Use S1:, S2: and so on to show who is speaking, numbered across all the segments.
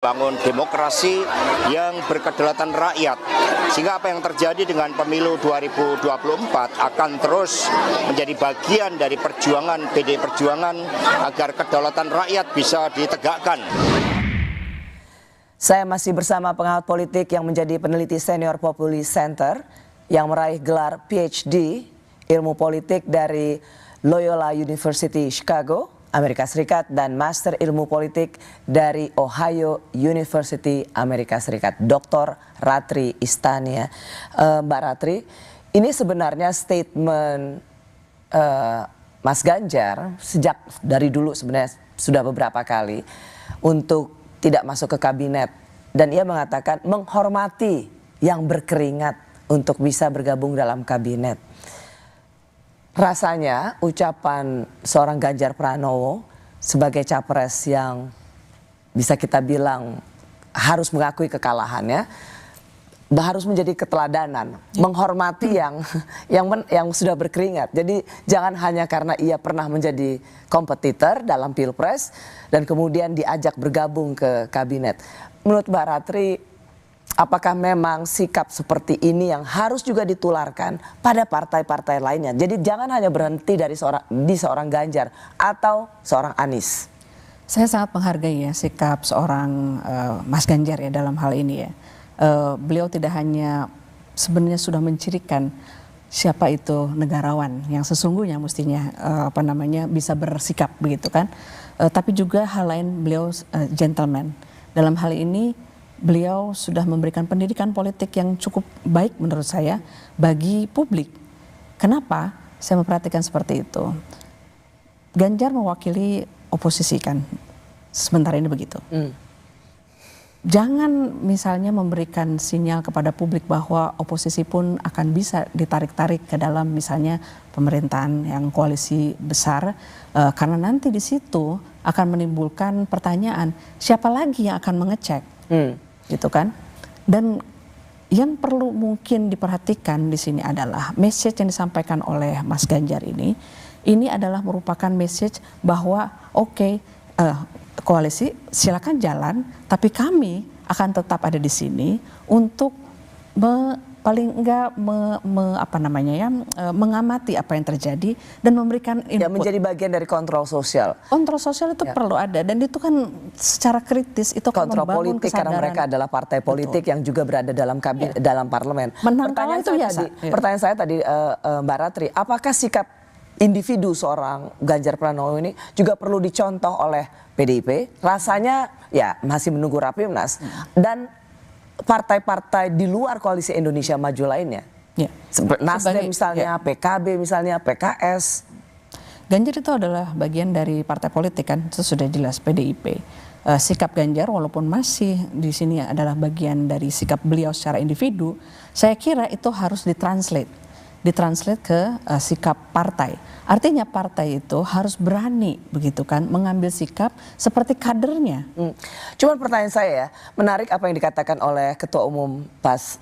S1: bangun demokrasi yang berkedaulatan rakyat, sehingga apa yang terjadi dengan pemilu 2024 akan terus menjadi bagian dari perjuangan PDI Perjuangan agar kedaulatan rakyat bisa ditegakkan.
S2: Saya masih bersama pengawat politik yang menjadi peneliti senior Populi Center yang meraih gelar PhD ilmu politik dari Loyola University Chicago, Amerika Serikat, dan Master Ilmu Politik dari Ohio University, Amerika Serikat, Dr. Ratri Istania. Mbak Ratri, ini sebenarnya statement Mas Ganjar sejak dari dulu sebenarnya sudah beberapa kali untuk tidak masuk ke kabinet, dan ia mengatakan menghormati yang berkeringat untuk bisa bergabung dalam kabinet. Rasanya ucapan seorang Ganjar Pranowo sebagai capres yang bisa kita bilang harus mengakui kekalahannya, harus menjadi keteladanan, menghormati yang sudah berkeringat. Jadi jangan hanya karena ia pernah menjadi kompetitor dalam Pilpres dan kemudian diajak bergabung ke kabinet. Menurut Mbak Ratri, apakah memang sikap seperti ini yang harus juga ditularkan pada partai-partai lainnya? Jadi jangan hanya berhenti dari seorang Ganjar atau seorang Anies.
S3: Saya sangat menghargai ya sikap seorang Mas Ganjar ya dalam hal ini ya. Beliau tidak hanya sebenarnya sudah mencirikan siapa itu negarawan yang sesungguhnya mestinya bisa bersikap begitu kan. Tapi juga hal lain, beliau gentleman. Dalam hal ini beliau sudah memberikan pendidikan politik yang cukup baik menurut saya bagi publik. Kenapa saya memperhatikan seperti itu? Ganjar mewakili oposisi kan, sementara ini begitu. Jangan misalnya memberikan sinyal kepada publik bahwa oposisi pun akan bisa ditarik-tarik ke dalam misalnya pemerintahan yang koalisi besar, karena nanti di situ akan menimbulkan pertanyaan siapa lagi yang akan mengecek. Gitu kan. Dan yang perlu mungkin diperhatikan di sini adalah message yang disampaikan oleh Mas Ganjar ini adalah merupakan message bahwa koalisi silakan jalan, tapi kami akan tetap ada di sini untuk paling enggak mengamati apa yang terjadi dan memberikan input.
S2: Ya, menjadi bagian dari kontrol sosial.
S3: Kontrol sosial itu perlu ada, dan itu kan secara kritis itu
S2: kontrol politik karena mereka adalah partai politik yang juga berada dalam dalam parlemen. Pertanyaan saya tadi Mbak Ratri, apakah sikap individu seorang Ganjar Pranowo ini juga perlu dicontoh oleh PDIP? Rasanya ya masih menunggu Rapimnas dan partai-partai di luar koalisi Indonesia Maju lainnya. Ya. Nasdem misalnya, PKB misalnya, PKS.
S3: Ganjar itu adalah bagian dari partai politik kan, itu sudah jelas PDIP. Sikap Ganjar walaupun masih di sini adalah bagian dari sikap beliau secara individu, saya kira itu harus ditranslate ke sikap partai. Artinya partai itu harus berani begitu kan mengambil sikap seperti kadernya.
S2: Cuman pertanyaan saya ya, menarik apa yang dikatakan oleh Ketua Umum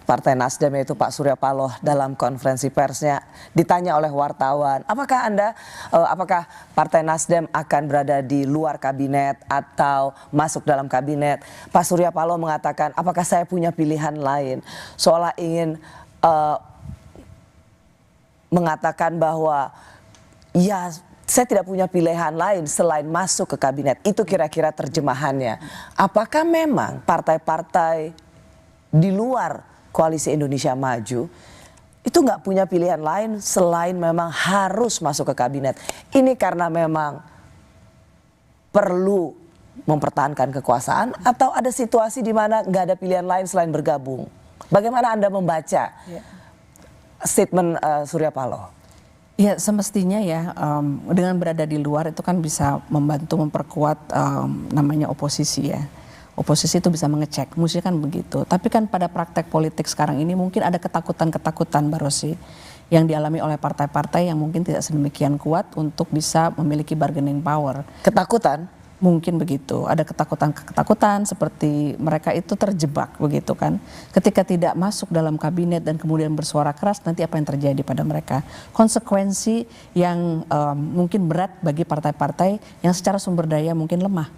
S2: Partai Nasdem yaitu Pak Surya Paloh dalam konferensi persnya, ditanya oleh wartawan, apakah Partai Nasdem akan berada di luar kabinet atau masuk dalam kabinet? Pak Surya Paloh mengatakan, apakah saya punya pilihan lain? Seolah ingin mengatakan bahwa ya saya tidak punya pilihan lain selain masuk ke kabinet. Itu kira-kira terjemahannya. Apakah memang partai-partai di luar koalisi Indonesia Maju itu nggak punya pilihan lain selain memang harus masuk ke kabinet? Ini karena memang perlu mempertahankan kekuasaan atau ada situasi di mana nggak ada pilihan lain selain bergabung? Bagaimana Anda membaca statement Surya Paloh?
S3: Ya semestinya ya dengan berada di luar itu kan bisa membantu memperkuat namanya oposisi ya. Oposisi itu bisa mengecek, mesti kan begitu. Tapi kan pada praktek politik sekarang ini mungkin ada ketakutan-ketakutan Mbak Rosi yang dialami oleh partai-partai yang mungkin tidak sedemikian kuat untuk bisa memiliki bargaining power.
S2: Ketakutan?
S3: Mungkin begitu, ada ketakutan seperti mereka itu terjebak begitu kan. Ketika tidak masuk dalam kabinet dan kemudian bersuara keras, nanti apa yang terjadi pada mereka? Konsekuensi yang mungkin berat bagi partai-partai yang secara sumber daya mungkin lemah.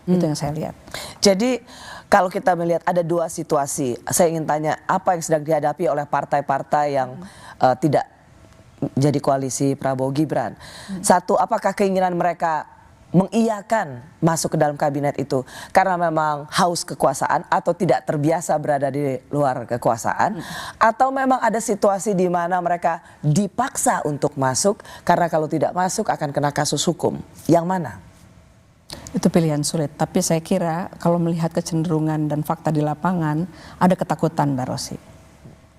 S3: Itu yang saya lihat.
S2: Jadi Kalau kita melihat ada dua situasi, saya ingin tanya apa yang sedang dihadapi oleh partai-partai yang tidak jadi koalisi Prabowo Gibran. Satu, apakah keinginan mereka mengiyakan masuk ke dalam kabinet itu karena memang haus kekuasaan atau tidak terbiasa berada di luar kekuasaan, atau memang ada situasi di mana mereka dipaksa untuk masuk karena kalau tidak masuk akan kena kasus hukum. Yang mana?
S3: Itu pilihan sulit, tapi saya kira kalau melihat kecenderungan dan fakta di lapangan, ada ketakutan Mbak Rosi.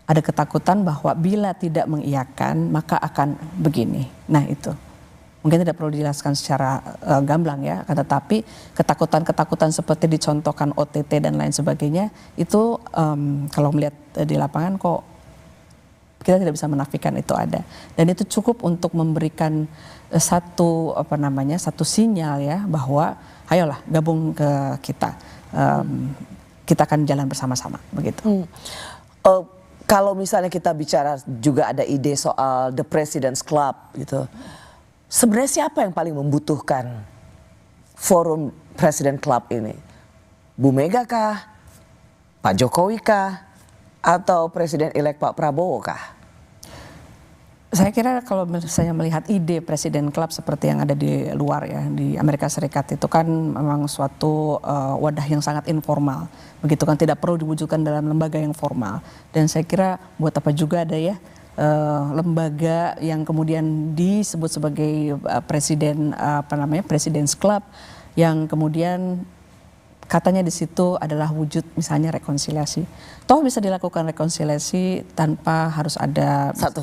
S3: Ada ketakutan bahwa bila tidak mengiyakan maka akan begini. Nah itu. Mungkin tidak perlu dijelaskan secara gamblang ya, tetapi ketakutan-ketakutan seperti dicontohkan OTT dan lain sebagainya itu kalau melihat di lapangan kok kita tidak bisa menafikan itu ada, dan itu cukup untuk memberikan satu sinyal ya bahwa ayolah gabung ke kita, kita akan jalan bersama-sama begitu.
S2: Kalau misalnya kita bicara juga ada ide soal The President's Club gitu. Sebenarnya siapa yang paling membutuhkan forum President Club ini? Bu Mega kah? Pak Jokowi kah? Atau Presiden-elek Pak Prabowo kah?
S3: Saya kira kalau misalnya melihat ide Presiden Club seperti yang ada di luar ya, di Amerika Serikat itu kan memang suatu wadah yang sangat informal. Begitu kan, tidak perlu diwujudkan dalam lembaga yang formal. Dan saya kira buat apa juga ada ya lembaga yang kemudian disebut sebagai President's Club, yang kemudian katanya di situ adalah wujud misalnya rekonsiliasi. Toh bisa dilakukan rekonsiliasi tanpa harus ada
S2: satu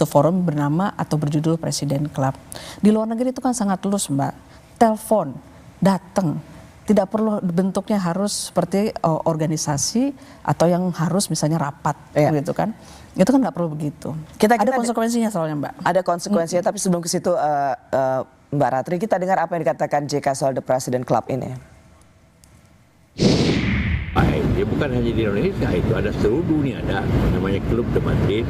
S2: forum
S3: bernama atau berjudul Presiden Club. Di luar negeri itu kan sangat luas Mbak. Telepon, datang. Tidak perlu bentuknya harus seperti organisasi atau yang harus misalnya rapat gitu kan. Itu kan nggak perlu begitu. Ada konsekuensinya soalnya Mbak.
S2: Ada konsekuensinya, tapi sebelum ke situ Mbak Ratri, kita dengar apa yang dikatakan JK soal The President Club ini.
S4: Ya bukan hanya di Indonesia, itu ada seluruh dunia, ada namanya Klub de Madrid,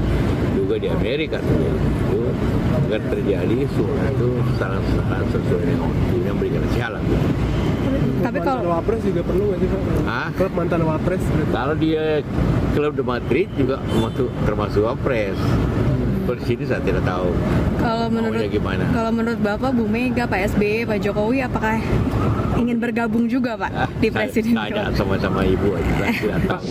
S4: juga di Amerika itu agar terjadi suatu saran-saran sesuai dengan waktu yang berikan sialan.
S5: Tapi kalau Wapres juga perlu nggak sih Pak? Klub mantan Wapres. Kalau
S4: dia Klub de Madrid juga termasuk Wapres. Kalau di sini saya tidak tahu.
S5: Kalau menurut Bapak, Bu Mega, Pak SBY, Pak Jokowi, apakah ingin bergabung juga Pak di Presiden Club?
S4: Tanya sama-sama Ibu aja, tidak tahu.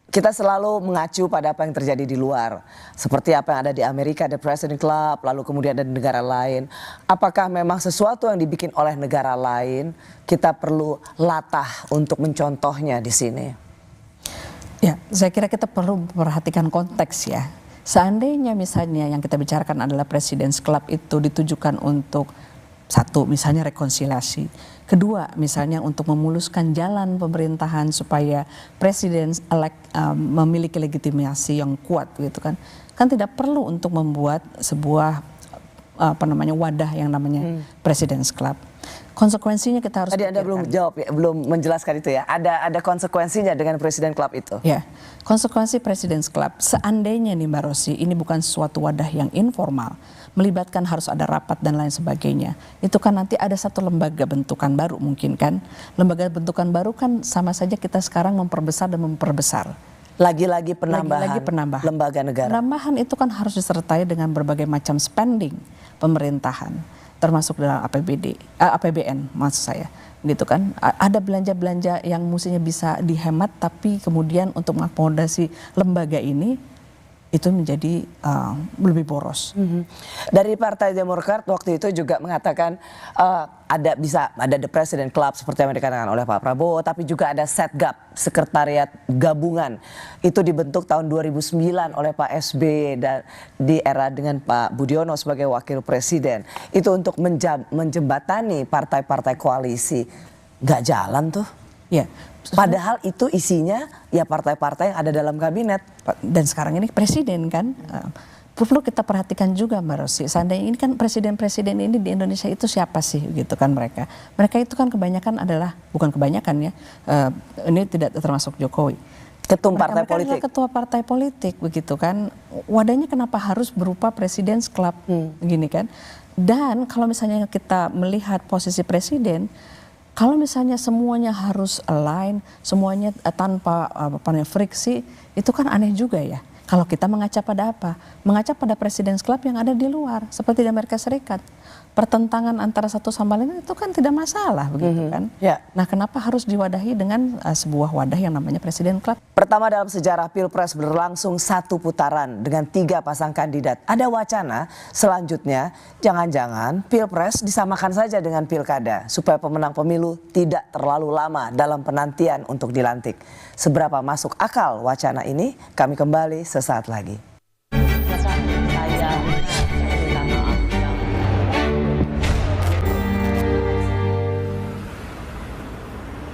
S2: Kita selalu mengacu pada apa yang terjadi di luar. Seperti apa yang ada di Amerika, The President Club, lalu kemudian ada di negara lain. Apakah memang sesuatu yang dibikin oleh negara lain, kita perlu latah untuk mencontohnya di sini?
S3: Ya, saya kira kita perlu memperhatikan konteks ya. Seandainya misalnya yang kita bicarakan adalah President's Club itu ditujukan untuk satu, misalnya rekonsiliasi. Kedua, misalnya untuk memuluskan jalan pemerintahan supaya presiden-elek memiliki legitimasi yang kuat gitu kan. Kan tidak perlu untuk membuat sebuah wadah yang namanya President's Club. Konsekuensinya kita harus
S2: Tadi Anda belum jawab ya, belum menjelaskan itu ya. Ada konsekuensinya dengan President Club itu.
S3: Ya, konsekuensi President's Club seandainya nih Mbak Rosi, ini bukan suatu wadah yang informal, melibatkan harus ada rapat dan lain sebagainya. Itu kan nanti ada satu lembaga bentukan baru mungkin kan. Lembaga bentukan baru kan sama saja kita sekarang memperbesar dan memperbesar.
S2: Lagi-lagi penambahan
S3: lembaga negara. Penambahan itu kan harus disertai dengan berbagai macam spending pemerintahan, termasuk dalam APBN maksud saya, gitu kan. Ada belanja-belanja yang mestinya bisa dihemat, tapi kemudian untuk mengakomodasi lembaga ini itu menjadi lebih boros.
S2: Dari Partai Demokrat waktu itu juga mengatakan ada The President Club seperti yang dikatakan oleh Pak Prabowo, tapi juga ada Setgap, Sekretariat Gabungan. Itu dibentuk tahun 2009 oleh Pak SBY dan di era dengan Pak Budiono sebagai Wakil Presiden. Itu untuk menjembatani partai-partai koalisi. Nggak jalan tuh.
S3: Ya.
S2: Padahal itu isinya ya partai-partai yang ada dalam kabinet.
S3: Dan sekarang ini presiden kan. Perlu kita perhatikan juga Mbak Rosi. Seandainya ini kan presiden-presiden ini di Indonesia itu siapa sih gitu kan mereka. Mereka itu kan kebanyakan adalah, bukan kebanyakan ya. Ini tidak termasuk Jokowi.
S2: Ketum partai politik.
S3: Ketua partai politik begitu kan. Wadahnya kenapa harus berupa President's Club gini kan. Dan kalau misalnya kita melihat posisi presiden, Kalau misalnya semuanya harus align, semuanya tanpa friksi, itu kan aneh juga ya. Kalau kita mengaca pada apa? Mengaca pada President's Club yang ada di luar, seperti di Amerika Serikat. Pertentangan antara satu sama lain itu kan tidak masalah, begitu kan?
S2: Ya.
S3: Nah, kenapa harus diwadahi dengan sebuah wadah yang namanya President's Club?
S2: Pertama dalam sejarah Pilpres berlangsung 1 putaran dengan 3 pasang kandidat. Ada wacana selanjutnya jangan-jangan Pilpres disamakan saja dengan Pilkada supaya pemenang pemilu tidak terlalu lama dalam penantian untuk dilantik. Seberapa masuk akal wacana ini? Kami kembali sesaat lagi.